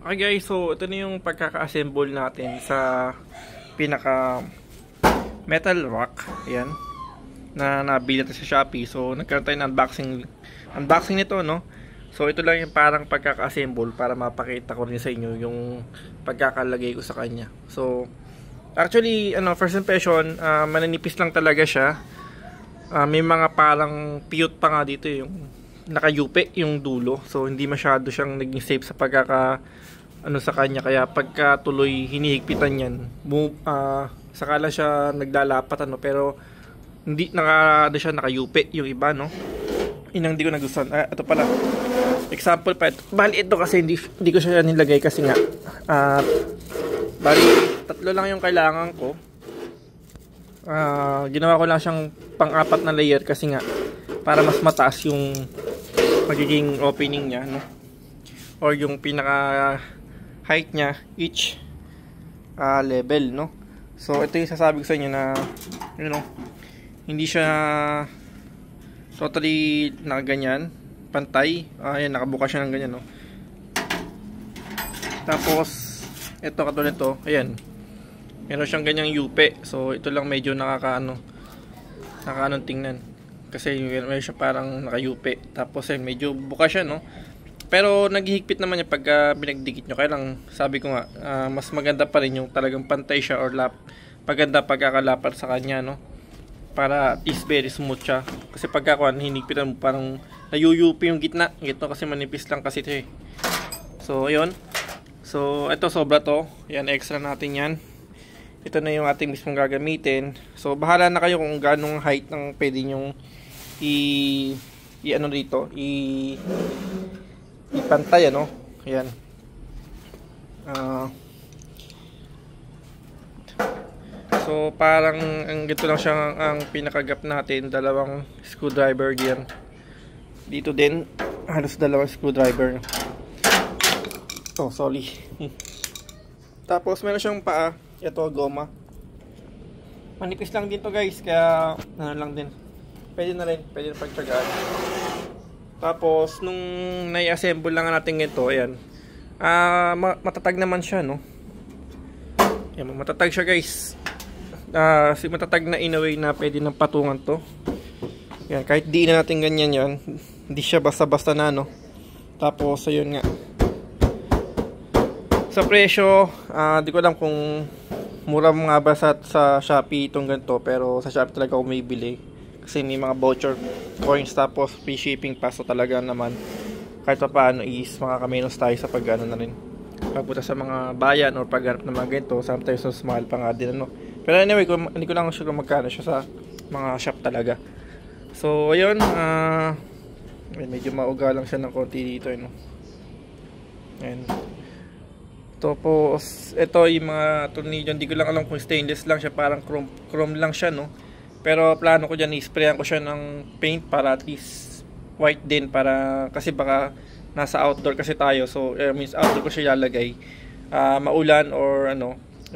Okay guys, so ito na yung pagkaka-assemble natin sa pinaka metal rack. Ayan. Na nabili natin sa Shopee. So nagkaroon tayo ng unboxing nito, no? So ito lang yung parang pagkaka-assemble para mapakita ko rin sa inyo yung pagkakalagay ko sa kanya. So actually, first impression, mananipis lang talaga siya. May mga parang piyot pa nga dito yung nakayupe yung dulo. So hindi masyado siyang naging safe sa sa kanya, kaya pagka tuloy hinihigpitan yan, saka lang siya naglalapat, pero hindi siya nakayupe yung iba, no? Inang di ko nagustuhan. Ito pala, example pa ito. Bali ito kasi hindi ko siya nilagay kasi nga bali tatlo lang yung kailangan ko. Ginawa ko lang siyang pang-apat na layer kasi nga para mas mataas yung magiging opening niya, no? Or yung pinaka height niya each level, no? So ito yung sasabi ko sa inyo na hindi siya totally nakaganyan, pantay. Ayan, nakabuka siya ng ganyan, no? Tapos ito, katulad nito, ayan, meron siyang ganyang yupe. So ito lang medyo nakakaanong tingnan kasi meron siya parang nakayupe. Tapos medyo buka siya, no? Pero naghihigpit naman niya pagka binagdikit nyo. Kaya lang, sabi ko nga, mas maganda pa rin yung talagang pantay siya or paganda pagkakalapat sa kanya, no? Para at least very smooth siya. Kasi pagka hinigpitan mo, parang nayuyupi yung gitna. Gitna kasi manipis lang kasi ito, eh. So, ayun. So, ito sobra to. Yan, extra natin yan. Ito na yung ating mismong gagamitin. So, bahala na kayo kung ganong height ng pwede nyong ipantay, ano? Ayan. So parang gito lang siya ang pinakagap natin, dalawang screwdriver diyan. Dito din halos dalawang screwdriver. Oh, sorry. Tapos meron siyang paa, ito goma. Manipis lang din to, guys, kaya lang din. Pwede na pagtsagaan. Tapos, nung nai-assemble lang natin ito, ayan, matatag naman siya, no? Ayan, matatag siya, guys. Matatag na in a way na pwede nang patungan to. Ayan, kahit di na natin ganyan yan, hindi siya basta-basta na, no? Tapos, ayun nga. Sa presyo, di ko alam kung mura nga ba sa Shopee itong ganito, pero sa Shopee talaga ako may bili. Kasi may mga voucher coins, tapos free shipping pa. So talaga naman kahit pa paano is makakamenos tayo sa pag-ano na rin, pagpunta sa mga bayan or paghanap ng mga ganito. Sometimes mas mahal pa nga din, ano. Pero anyway, hindi ko lang sure kung magkano siya sa mga shop talaga. So ayun, medyo mauga lang siya ng konti dito, no? And tapos ito yung mga tornilyo, hindi ko lang alam kung stainless lang siya, parang chrome lang siya, no? Pero plano ko dyan, i-sprayan ko siya ng paint para at least white din, para kasi baka nasa outdoor kasi tayo. So means outdoor ko siya ilalagay, maulan or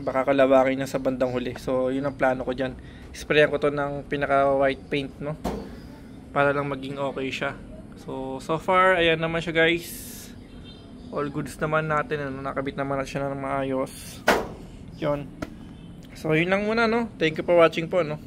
baka kalawangin na sa bandang huli. So yun ang plano ko dyan, sprayan ko to ng pinaka white paint, no, para lang maging okay siya. So far ayan naman siya, guys. All goods naman natin, nakabit naman natin siya ng maayos. Yun. So yun lang muna, no. Thank you for watching po, no.